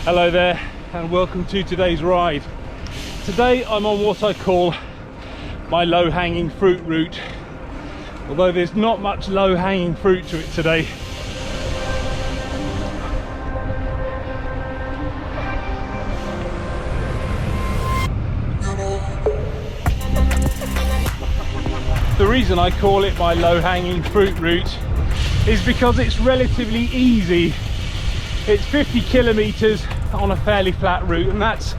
Hello there and welcome to today's ride. Today I'm on what I call my low-hanging fruit route, although there's not much low-hanging fruit to it today. The reason I call it my low-hanging fruit route is because it's relatively easy. It's 50 kilometers on a fairly flat route, and that's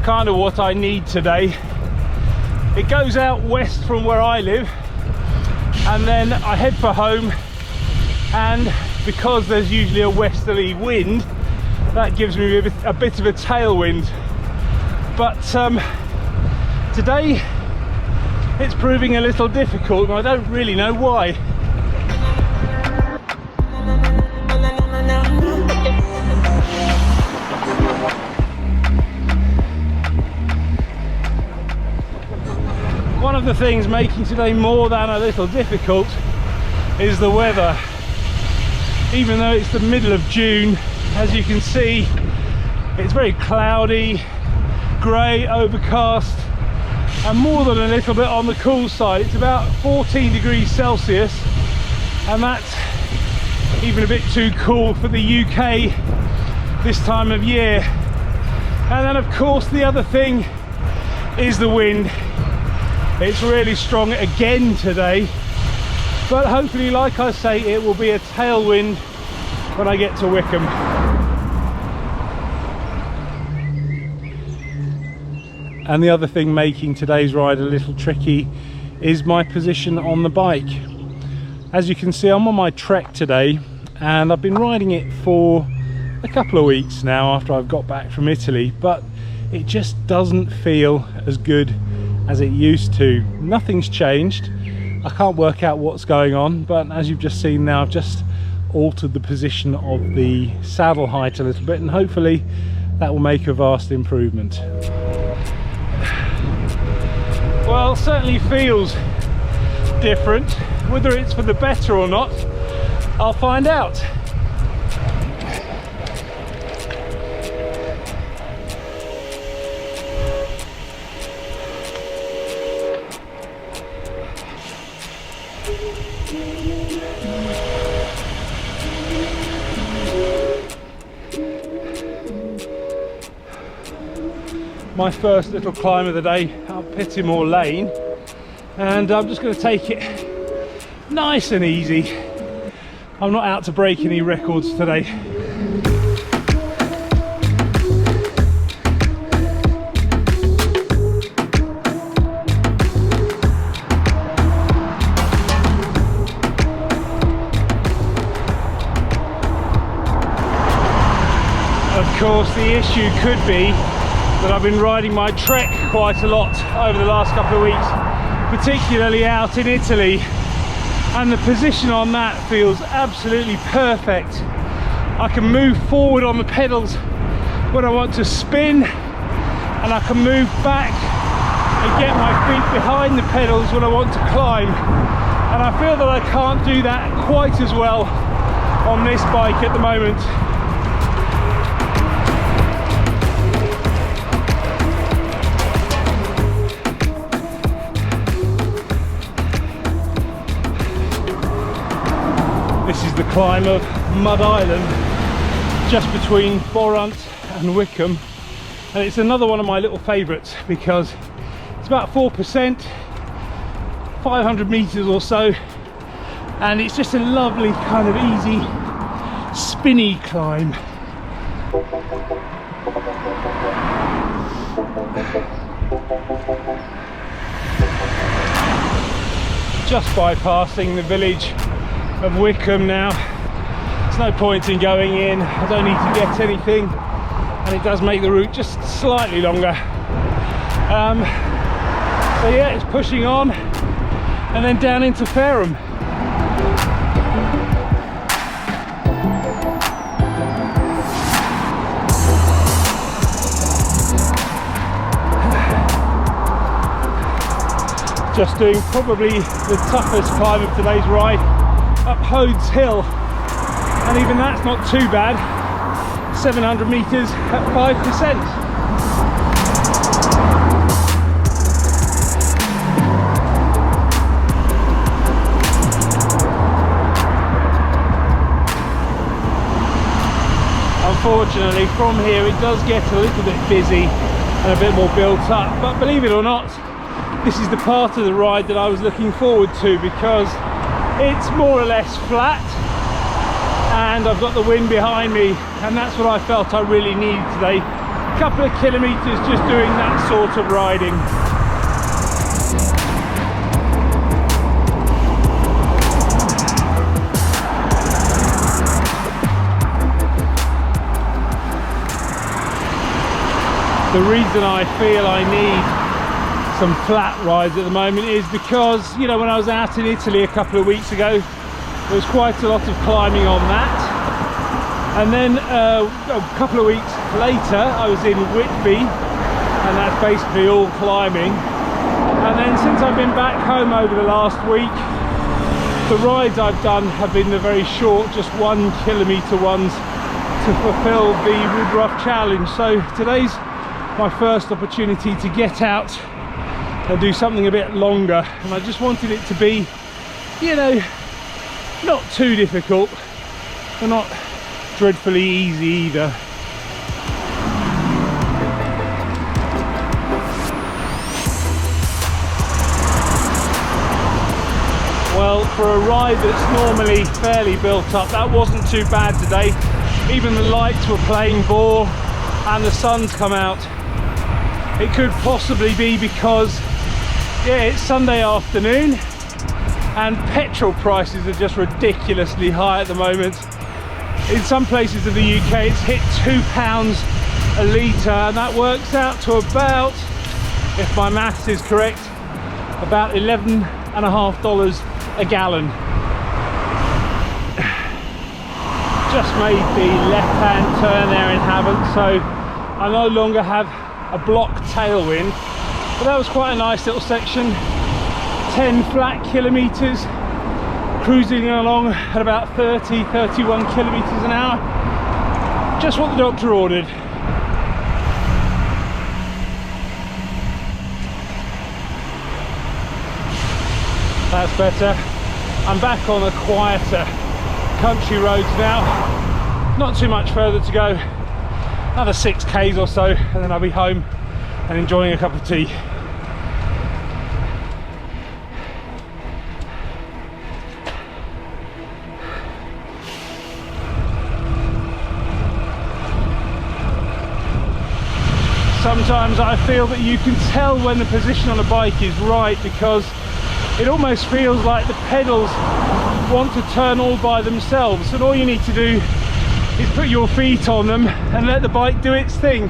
kind of what I need today. It goes out west from where I live, and then I head for home, and because there's usually a westerly wind, that gives me a bit of a tailwind. But today it's proving a little difficult, and I don't really know why. One of the things making today more than a little difficult is the weather. Even though it's the middle of June, as you can see, it's very cloudy, grey, overcast, and more than a little bit on the cool side. It's about 14 degrees Celsius, and that's even a bit too cool for the UK this time of year. And then of course the other thing is the wind. It's really strong again today, but hopefully, like I say, it will be a tailwind when I get to Wickham. And the other thing making today's ride a little tricky is my position on the bike. As you can see, I'm on my Trek today, and I've been riding it for a couple of weeks now after I've got back from Italy, but it just doesn't feel as good as it used to. Nothing's changed. I can't work out what's going on, but as you've just seen now, I've just altered the position of the saddle height a little bit, and hopefully that will make a vast improvement. Well, it certainly feels different. Whether it's for the better or not, I'll find out. My first little climb of the day up Pittimore Lane, and I'm just going to take it nice and easy. I'm not out to break any records today. Of course, the issue could be that I've been riding my Trek quite a lot over the last couple of weeks, particularly out in Italy, and the position on that feels absolutely perfect. I can move forward on the pedals when I want to spin, and I can move back and get my feet behind the pedals when I want to climb, and I feel that I can't do that quite as well on this bike at the moment. This is the climb of Mud Island, just between Borant and Wickham, and it's another one of my little favourites because it's about 4%, 500 metres or so, and it's just a lovely kind of easy spinny climb. Just bypassing the village of Wickham now. There's no point in going in, I don't need to get anything, and it does make the route just slightly longer. So yeah, it's pushing on and then down into Fareham. Just doing probably the toughest climb of today's ride, up Hodes Hill, and even that's not too bad. 700 meters at 5%. Unfortunately, from here it does get a little bit busy and a bit more built up, but believe it or not, this is the part of the ride that I was looking forward to, because it's more or less flat and I've got the wind behind me, and that's what I felt I really needed today. A couple of kilometers just doing that sort of riding. The reason I feel I need some flat rides at the moment is because, you know, when I was out in Italy a couple of weeks ago, there was quite a lot of climbing on that. And then a couple of weeks later, I was in Whitby, and that's basically all climbing. And then since I've been back home over the last week, the rides I've done have been the very short, just 1 kilometre ones to fulfill the Woodruff Challenge. So today's my first opportunity to get out and do something a bit longer, and I just wanted it to be, you know, not too difficult but not dreadfully easy either. Well, for a ride that's normally fairly built up, that wasn't too bad today. Even the lights were playing ball and the sun's come out. It could possibly be because, yeah, it's Sunday afternoon and petrol prices are just ridiculously high at the moment. In some places of the UK it's hit £2 a litre, and that works out to about, if my maths is correct, about $11.50 a gallon. Just made the left-hand turn there in Havant, so I no longer have a block tailwind, but that was quite a nice little section. 10 flat kilometres, cruising along at about 30-31 kilometres an hour. Just what the doctor ordered. That's better. I'm back on the quieter country roads now. Not too much further to go. Another 6 k's or so, and then I'll be home and enjoying a cup of tea. Sometimes I feel that you can tell when the position on a bike is right, because it almost feels like the pedals want to turn all by themselves, and all you need to do is put your feet on them and let the bike do its thing.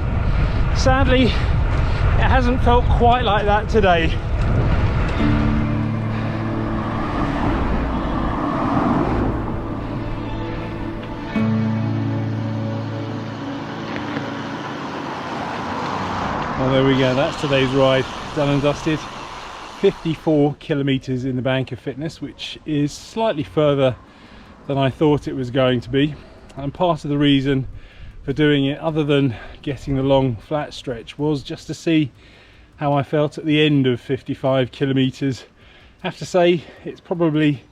Sadly, it hasn't felt quite like that today. Well, there we go, that's today's ride, done and dusted. 54 kilometers in the bank of fitness, which is slightly further than I thought it was going to be. And part of the reason for doing it, other than getting the long flat stretch, was just to see how I felt at the end of 55 kilometers. I have to say it's probably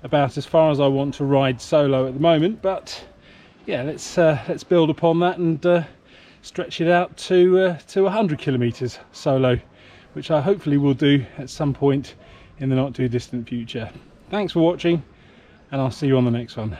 about as far as I want to ride solo at the moment, but yeah, let's build upon that and stretch it out to 100 kilometers solo, which I hopefully will do at some point in the not too distant future. Thanks for watching, and I'll see you on the next one.